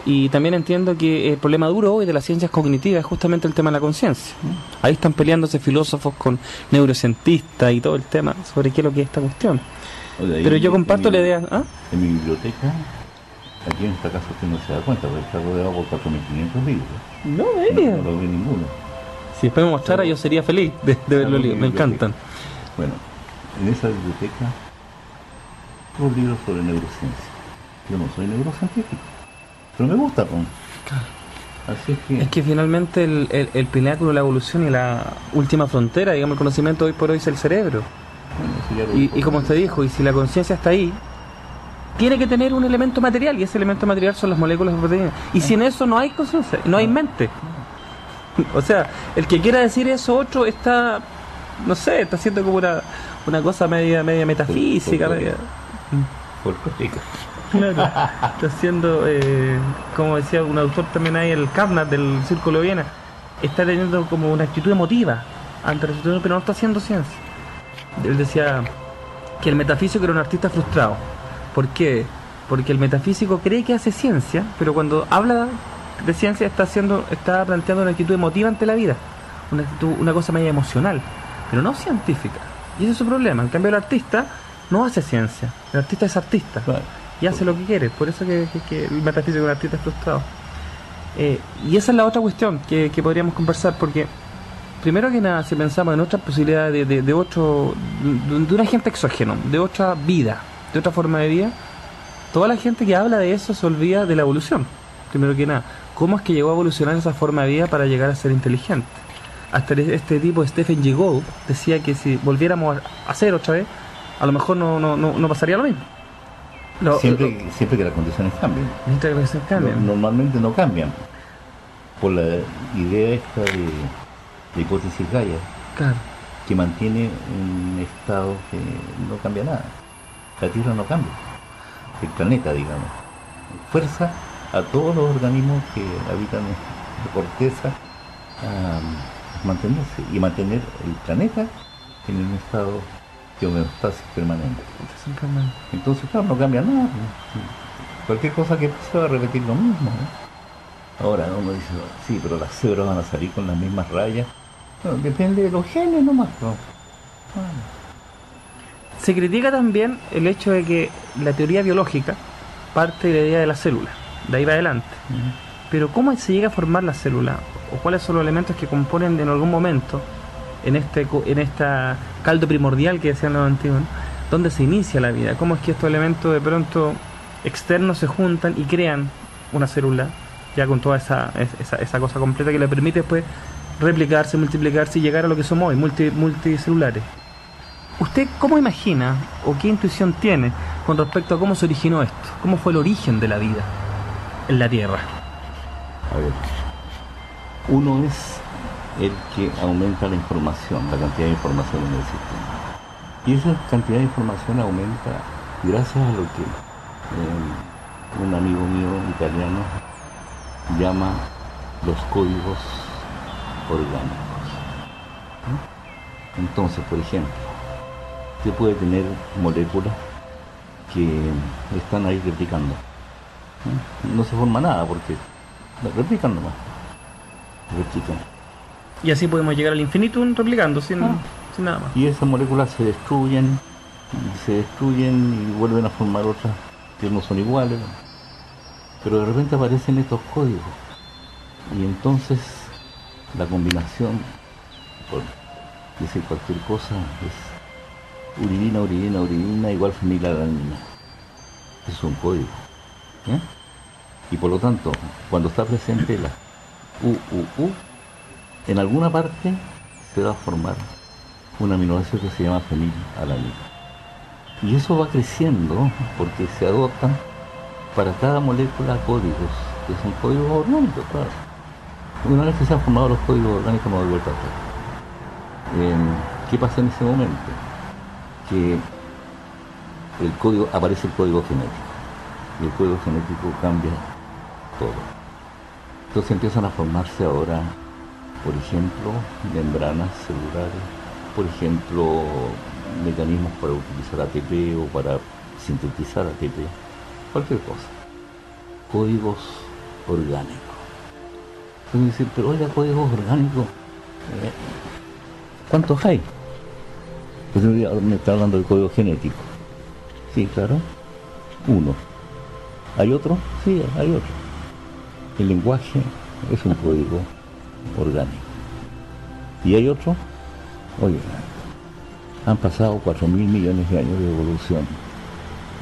y también entiendo que el problema duro hoy de las ciencias cognitivas es justamente el tema de la conciencia. Ahí están peleándose filósofos con neurocientistas y todo el tema sobre qué es lo que es esta cuestión. Pero yo comparto la idea. ¿Ah? En mi biblioteca, aquí en esta casa usted no se da cuenta, porque está rodeado por 4.500 libros. No, No lo ve ninguno. Si después me mostrara, yo sería feliz de ver los libros. Me encantan. Bueno, en esa biblioteca, los libros sobre neurociencia. Yo no soy neurocientífico, pero me gusta, pues. Así es que finalmente el pináculo de la evolución y la última frontera, digamos, el conocimiento hoy por hoy es el cerebro. Bueno, y como usted dijo, y si la conciencia está ahí, tiene que tener un elemento material, y ese elemento material son las moléculas de proteínas. Y sin eso no hay conciencia, no hay mente. O sea, el que quiera decir eso otro está, no sé, está haciendo como una cosa media metafísica, media... Claro, está haciendo, como decía un autor también ahí, el Karnat del Círculo de Viena, está teniendo como una actitud emotiva ante la situación, pero no está haciendo ciencia. Él decía que el metafísico era un artista frustrado. ¿Por qué? Porque el metafísico cree que hace ciencia, pero cuando habla de ciencia está planteando una actitud emotiva ante la vida, una cosa media emocional, pero no científica. Y ese es su problema. En cambio, el artista no hace ciencia, el artista es artista. Claro. Y hace lo que quiere, por eso que el metafísico es un artista frustrado. Y esa es la otra cuestión que podríamos conversar, porque primero que nada, si pensamos en otras posibilidades de un agente exógeno, de otra vida, de otra forma de vida, toda la gente que habla de eso se olvida de la evolución. primero que nada, ¿cómo es que llegó a evolucionar esa forma de vida para llegar a ser inteligente? Hasta este tipo, Stephen Jay Gould, decía que si volviéramos a hacer otra vez, a lo mejor no pasaría lo mismo. Siempre que las condiciones cambien. Mientras que las condiciones cambian. Normalmente no cambian. Por la idea esta de hipótesis Gaia, Claro. que mantiene un estado que no cambia nada. La Tierra no cambia. El planeta, digamos, fuerza a todos los organismos que habitan la corteza a mantenerse y mantener el planeta en un estado de homeostasis permanente. Entonces, claro, no cambia nada. Cualquier cosa que pase va a repetir lo mismo, ¿no? Ahora uno dice, sí, pero las cebras van a salir con las mismas rayas. Bueno, depende de los genes nomás, ¿no? Se critica también el hecho de que la teoría biológica parte de la idea de la célula, de ahí va adelante. Pero ¿cómo se llega a formar la célula? ¿O cuáles son los elementos que componen en algún momento, en esta caldo primordial que decían los antiguos, ¿no? ¿Dónde se inicia la vida? ¿Cómo es que estos elementos de pronto externos se juntan y crean una célula, ya con toda esa cosa completa que le permite después replicarse, multiplicarse y llegar a lo que somos hoy, multicelulares? ¿Usted cómo imagina o qué intuición tiene con respecto a cómo se originó esto? ¿Cómo fue el origen de la vida en la Tierra? A ver, uno es el que aumenta la información, la cantidad de información en el sistema. Y esa cantidad de información aumenta gracias a lo que un amigo mío italiano llama los códigos orgánicos. Entonces, por ejemplo, usted puede tener moléculas que están ahí replicando. No se forma nada porque replican nomás. Replican. Y así podemos llegar al infinito replicando sin nada más. Y esas moléculas se destruyen y vuelven a formar otras que no son iguales. Pero de repente aparecen estos códigos. Y entonces la combinación, por decir cualquier cosa, es uridina igual fenilalanina. Es un código. ¿Eh? Y por lo tanto, cuando está presente la UUU, en alguna parte se va a formar un aminoácido que se llama fenilalanina. Y eso va creciendo porque se adoptan para cada molécula códigos, que son códigos orgánicos, claro. Una vez que se han formado los códigos orgánicos, no hay vuelta atrás. ¿Qué pasa en ese momento? Que aparece el código genético. Y el código genético cambia todo. Entonces empiezan a formarse ahora, por ejemplo, membranas celulares, por ejemplo, mecanismos para utilizar ATP o para sintetizar ATP, cualquier cosa. Códigos orgánicos. Entonces dicen, pero oiga, códigos orgánicos, ¿cuántos hay? Pues me está hablando del código genético. Sí, claro, uno. ¿Hay otro? Sí, hay otro. El lenguaje es un código orgánico. ¿Y hay otro? Oye, han pasado 4.000 millones de años de evolución.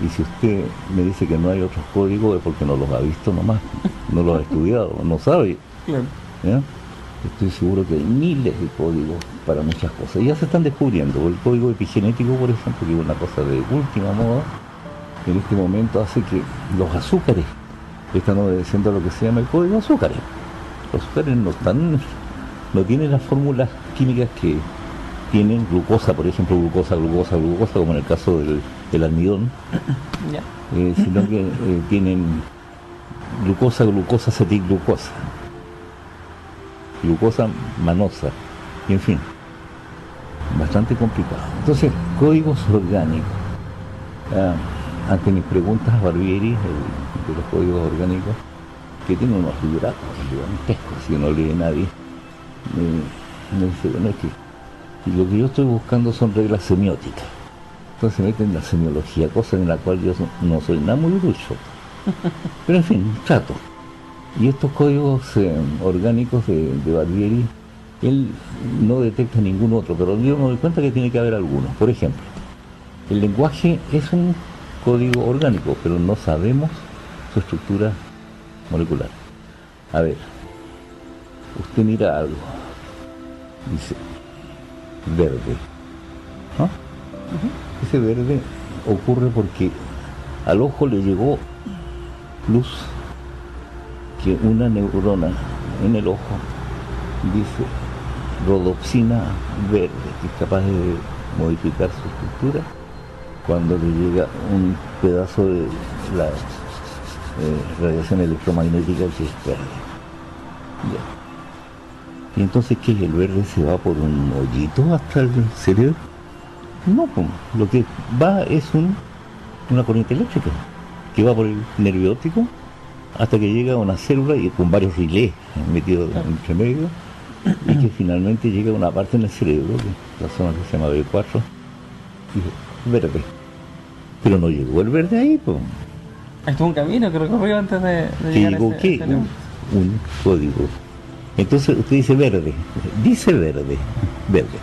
Y si usted me dice que no hay otros códigos es porque no los ha visto nomás, no los ha estudiado, no sabe. ¿Ya? Estoy seguro que hay miles de códigos para muchas cosas. Y ya se están descubriendo. El código epigenético, por ejemplo, que es una cosa de última moda, en este momento hace que los azúcares están obedeciendo a lo que se llama el código azúcares. Los azúcares no tienen las fórmulas químicas que tienen glucosa, por ejemplo, glucosa, como en el caso del almidón, sino que tienen glucosa, acetilglucosa, glucosa manosa, y en fin, bastante complicado. Entonces, códigos orgánicos. Ante mis preguntas a Barbieri, de los códigos orgánicos, que tiene unos libros gigantescos, si no lee nadie, me dice, bueno, es que y lo que yo estoy buscando son reglas semióticas. Entonces se mete en la semiología, cosa en la cual yo no soy nada muy ducho. Pero en fin, trato. Y estos códigos orgánicos de Barbieri, él no detecta ningún otro, pero yo me doy cuenta que tiene que haber algunos. Por ejemplo, el lenguaje es un código orgánico, pero no sabemos su estructura molecular. A ver, usted mira algo, dice verde, ¿no? Ese verde ocurre porque al ojo le llegó luz que una neurona en el ojo dice rodopsina verde, que es capaz de modificar su estructura cuando le llega un pedazo de la radiación electromagnética que es verde. Ya. Y entonces, ¿qué? ¿El verde se va por un hoyito hasta el cerebro? No, pues, lo que va es una corriente eléctrica que va por el nervio óptico hasta que llega a una célula y con varios relés metidos entre medio, y que finalmente llega a una parte en el cerebro, que la zona que se llama B4, y verde. Pero no llegó el verde ahí, pues. Estuvo un camino que recorrió antes de llegar llegó a ese ¿qué? Un código. Entonces usted dice verde, verde.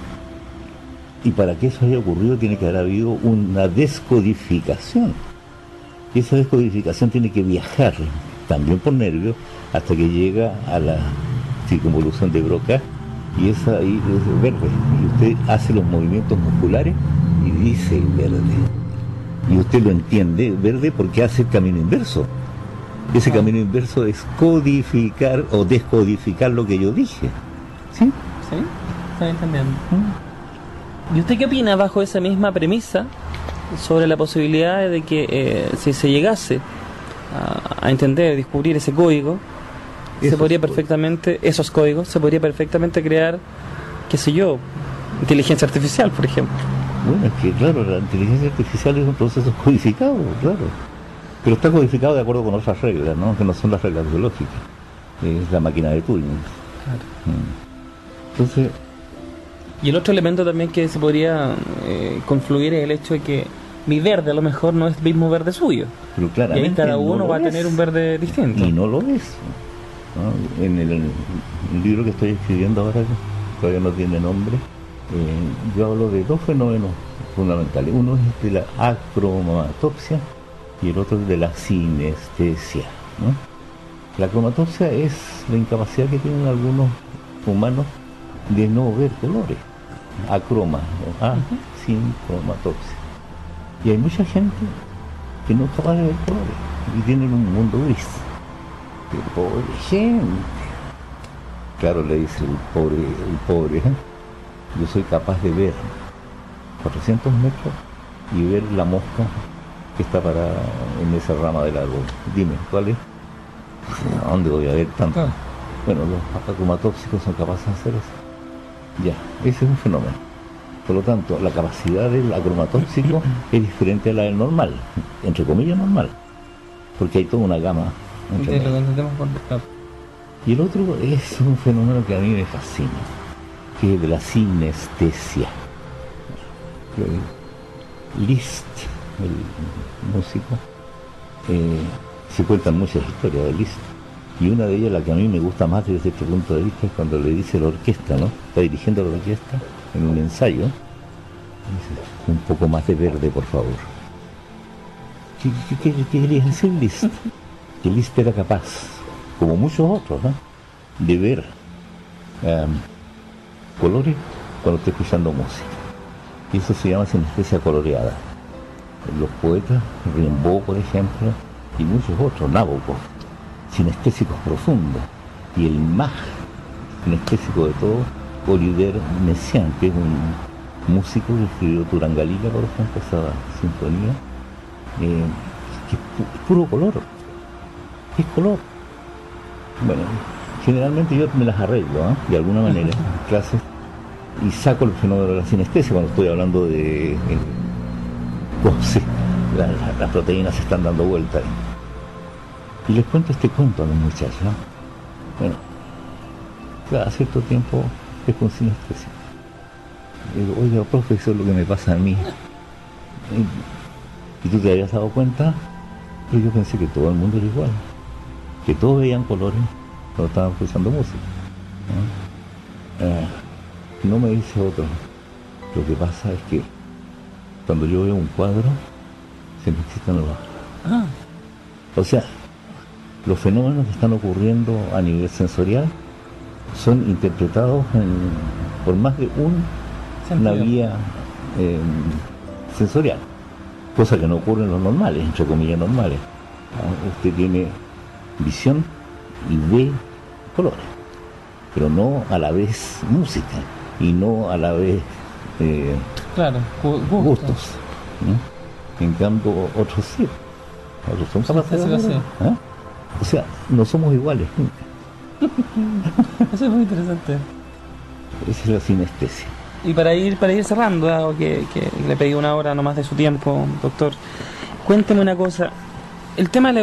Y para que eso haya ocurrido tiene que haber habido una descodificación. Y esa descodificación tiene que viajar también por nervios hasta que llega a la circunvolución de Broca, y esa ahí es verde. Y usted hace los movimientos musculares y dice verde. Y usted lo entiende verde porque hace el camino inverso. Ese camino inverso es codificar o descodificar lo que yo dije. ¿Sí? Sí, estoy entendiendo. ¿Y usted qué opina bajo esa misma premisa sobre la posibilidad de que si se llegase a entender, descubrir ese código, se podría perfectamente, esos códigos, se podría perfectamente crear, qué sé yo, inteligencia artificial, por ejemplo? Bueno, es que claro, la inteligencia artificial es un proceso codificado, claro. Pero está codificado de acuerdo con otras reglas, ¿no? Que no son las reglas biológicas. Es la máquina de Turing. Claro. Entonces... Y el otro elemento también que se podría confluir es el hecho de que mi verde a lo mejor no es el mismo verde suyo. Pero claramente y ahí cada uno no va a tener un verde distinto. Y no lo es, ¿no? En el libro que estoy escribiendo ahora, que todavía no tiene nombre, yo hablo de dos fenómenos fundamentales. Uno es de la acromatopsia y el otro es de la sinestesia, ¿no? La acromatopsia es la incapacidad que tienen algunos humanos de no ver colores. Acroma, ¿no? Sin cromatopsia. Y hay mucha gente que no es capaz de ver colores y tienen un mundo gris. Pero pobre gente. Claro, le dice el pobre, yo soy capaz de ver 400 metros y ver la mosca que está parada en esa rama del árbol. Dime, ¿cuál es? ¿A dónde voy a ver tanto? Bueno, los acromatópsicos son capaces de hacer eso. Ya, ese es un fenómeno. Por lo tanto, la capacidad del acromatópsico es diferente a la del normal, entre comillas normal, porque hay toda una gama. Y el otro es un fenómeno que a mí me fascina, que es de la sinestesia. Liszt, el músico, se cuentan muchas historias de Liszt, y una de ellas, la que a mí me gusta más desde este punto de vista, es cuando le dice a la orquesta, ¿no? Está dirigiendo a la orquesta en un ensayo, dice, un poco más de verde, por favor. ¿Qué quería decir Liszt? Que Liszt era capaz, como muchos otros, ¿no?, de ver colores cuando está escuchando música. Y eso se llama sinestesia coloreada. Los poetas, Rimbaud, por ejemplo, y muchos otros, Nabokov, sinestésicos profundos. Y el más sinestésico de todo, Olivier Messiaen, que es un músico que escribió Turangalila, por ejemplo, esa sinfonía, que es puro color. Es color. Bueno, generalmente yo me las arreglo, de alguna manera, en clases, y saco el fenómeno de la sinestesia cuando estoy hablando de cómo las proteínas se están dando vuelta. Y les cuento este cuento a los muchachos, ¿no? Bueno, cada cierto tiempo es con sinestesia. Digo, oiga, profe, eso es lo que me pasa a mí. ¿Y tú te habías dado cuenta? Pero yo pensé que todo el mundo era igual, que todos veían colores cuando estaban escuchando música, ¿no? No me dice otro. Lo que pasa es que cuando yo veo un cuadro, se me excitan los ojos. O sea, los fenómenos que están ocurriendo a nivel sensorial son interpretados por más de una vía sensorial, cosa que no ocurre en los normales, entre comillas normales. Usted tiene visión y ve colores, pero no a la vez música y no a la vez gustos, ¿no? En cambio otros sí, otros son capaces de hacerlo, ¿eh? O sea, no somos iguales. Eso es muy interesante. Esa es la sinestesia. Y para ir cerrando, dado que le pedí una hora nomás de su tiempo, doctor, cuénteme una cosa. El tema de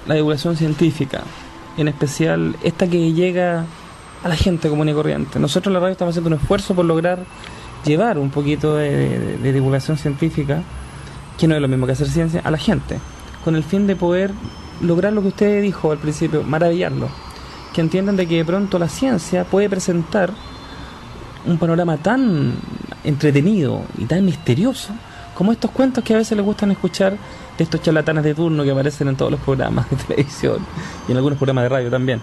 la divulgación científica, en especial esta que llega a la gente común y corriente. Nosotros en la radio estamos haciendo un esfuerzo por lograr llevar un poquito de divulgación científica, que no es lo mismo que hacer ciencia, a la gente, con el fin de poder lograr lo que usted dijo al principio, maravillarlo, que entiendan de que de pronto la ciencia puede presentar un panorama tan entretenido y tan misterioso como estos cuentos que a veces les gustan escuchar de estos charlatanes de turno que aparecen en todos los programas de televisión y en algunos programas de radio también.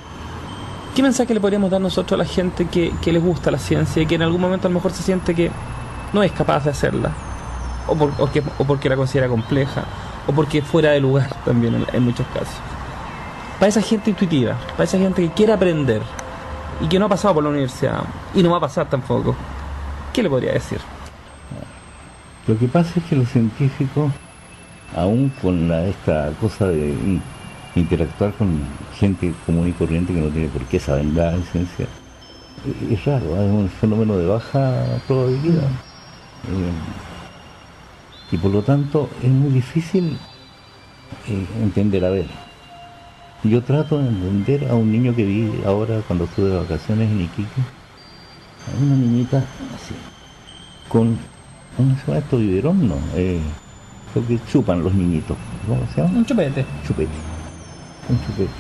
¿Qué mensaje le podríamos dar nosotros a la gente que les gusta la ciencia y que en algún momento a lo mejor se siente que no es capaz de hacerla, o porque la considera compleja, o porque es fuera de lugar también en muchos casos? Para esa gente intuitiva, para esa gente que quiere aprender y que no ha pasado por la universidad y no va a pasar tampoco, ¿qué le podría decir? Lo que pasa es que los científicos, aún con esta cosa de interactuar con gente común y corriente que no tiene por qué saber nada de ciencia, es raro, es un fenómeno de baja probabilidad. Y por lo tanto es muy difícil entender. A ver, yo trato de entender a un niño que vi ahora cuando estuve de vacaciones en Iquique, a una niñita así, con, ¿cómo se llama esto? Biberón, no, lo que chupan los niñitos, ¿cómo se llama? Un chupete. Un chupete.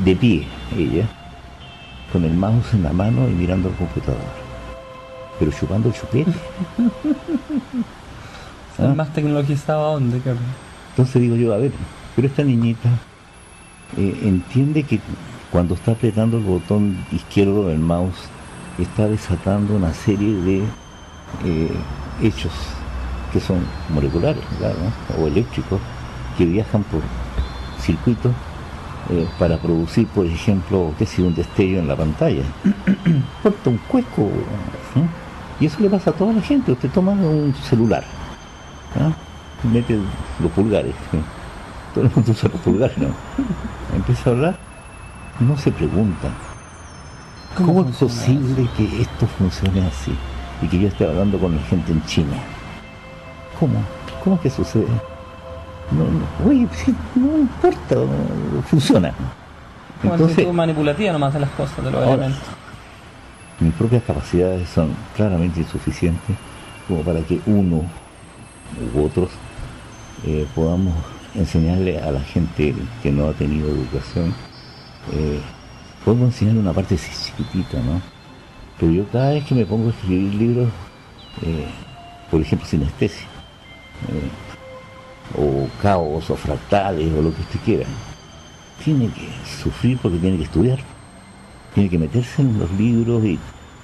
De pie, ella, con el mouse en la mano y mirando el computador, pero chupando el chupete. ¿Ah? Más tecnologizado, ¿dónde, Carlos? Entonces digo yo, a ver, pero esta niñita entiende que cuando está apretando el botón izquierdo del mouse está desatando una serie de hechos que son moleculares, claro, ¿no? O eléctricos, que viajan por circuitos para producir, por ejemplo, qué sé, un destello en la pantalla. Corta un cuesco, ¿no? Y eso le pasa a toda la gente. Usted toma un celular, ¿no? Mete los pulgares, ¿no? Todo el mundo usa los pulgares, ¿no? Empieza a hablar, no se pregunta ¿cómo es posible que esto funcione así? Y que yo esté hablando con la gente en China. ¿Cómo es que sucede? Oye, sí, no importa, funciona. Entonces, manipulativa nomás de las cosas, de los elementos. Mis propias capacidades son claramente insuficientes como para que uno u otros podamos enseñarle a la gente que no ha tenido educación. Podemos enseñarle una parte chiquitita, ¿no? Pero yo cada vez que me pongo a escribir libros, por ejemplo, sinestesia, o caos, o fractales, o lo que usted quiera, tiene que sufrir porque tiene que estudiar, tiene que meterse en los libros. Y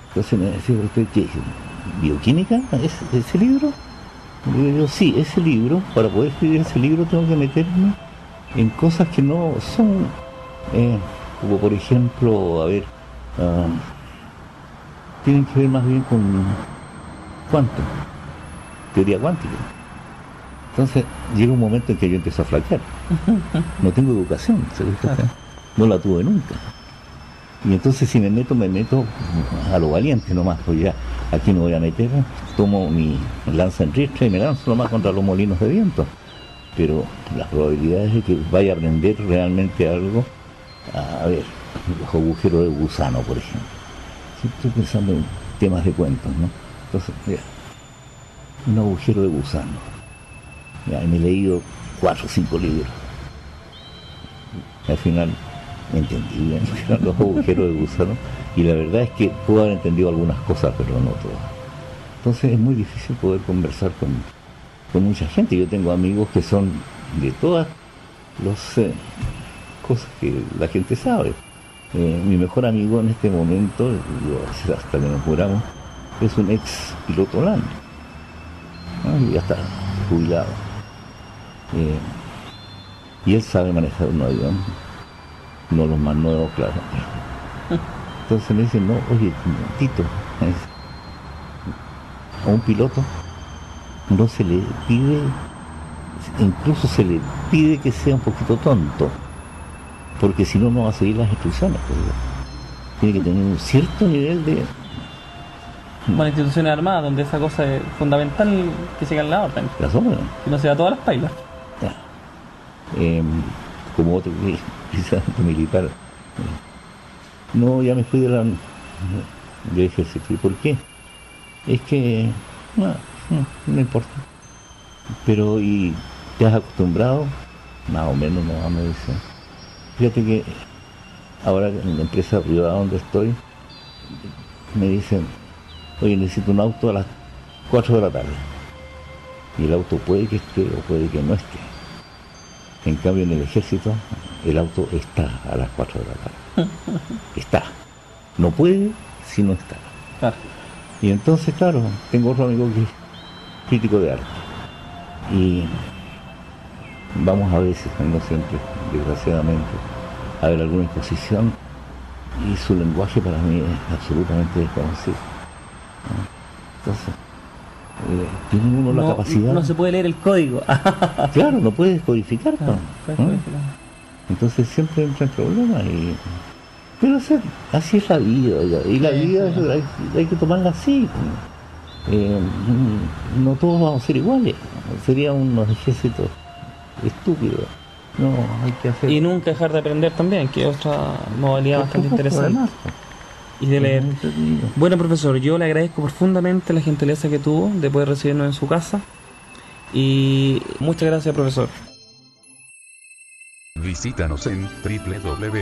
entonces me decía usted, ¿qué? ¿Bioquímica? ¿Ese libro? Y yo digo, sí, ese libro, para poder escribir ese libro tengo que meterme en cosas que no son, como por ejemplo, a ver, tienen que ver más bien con cuánto, teoría cuántica. Entonces llega un momento en que yo empiezo a flaquear. No tengo educación, no la tuve nunca. Y entonces si me meto a lo valiente nomás, pues ya aquí me voy a meter, tomo mi lanza en ristra y me lanzo nomás contra los molinos de viento. Pero las probabilidades de que vaya a aprender realmente algo, a ver, los agujeros de gusano, por ejemplo. Si estoy pensando en temas de cuentos, ¿no? Entonces, mira, un agujero de gusano. Ya, me he leído 4 o 5 libros. Al final me entendí bien los agujeros de gusano, y la verdad es que puedo haber entendido algunas cosas, pero no todas. Entonces es muy difícil poder conversar con mucha gente. Yo tengo amigos que son de todas los cosas que la gente sabe. Mi mejor amigo en este momento, hasta que nos muramos, es un ex piloto holandés. Ya está jubilado. Y él sabe manejar un avión, no los más nuevos, claro. Entonces me dicen, no, oye, Tito, a un piloto no se le pide, incluso se le pide que sea un poquito tonto, porque si no, no va a seguir las instrucciones. Tiene que tener un cierto nivel de... Bueno, instituciones armadas, donde esa cosa es fundamental, que sigan la orden. Las órdenes. Que no sea todas las pailas. Ya. Como otro precisamente militar. No, ya me fui del ejército. ¿Y por qué? Es que no importa. Pero, ¿y te has acostumbrado? Más o menos, no, me dice. Fíjate que ahora en la empresa privada donde estoy, me dicen, oye, necesito un auto a las 4 de la tarde. Y el auto puede que esté o puede que no esté. En cambio, en el ejército, el auto está a las 4 de la tarde. Está. No puede si no está. Claro. Y entonces, claro, tengo otro amigo que es crítico de arte. Y vamos a veces, no siempre, desgraciadamente, a ver alguna exposición y su lenguaje para mí es absolutamente desconocido. Entonces, tiene uno la capacidad... No se puede leer el código. Claro, no puede descodificar. Claro, Entonces siempre entra en problemas. Pero así es la vida, oiga, y la vida hay que tomarla así. No todos vamos a ser iguales. Sería unos ejércitos estúpidos. No, hay que hacer... Y nunca dejar de aprender también, que es otra modalidad bastante interesante. Además, Y de leer. Bueno, profesor, yo le agradezco profundamente la gentileza que tuvo de poder recibirnos en su casa. Y muchas gracias, profesor. Visítanos en www.aech.cl.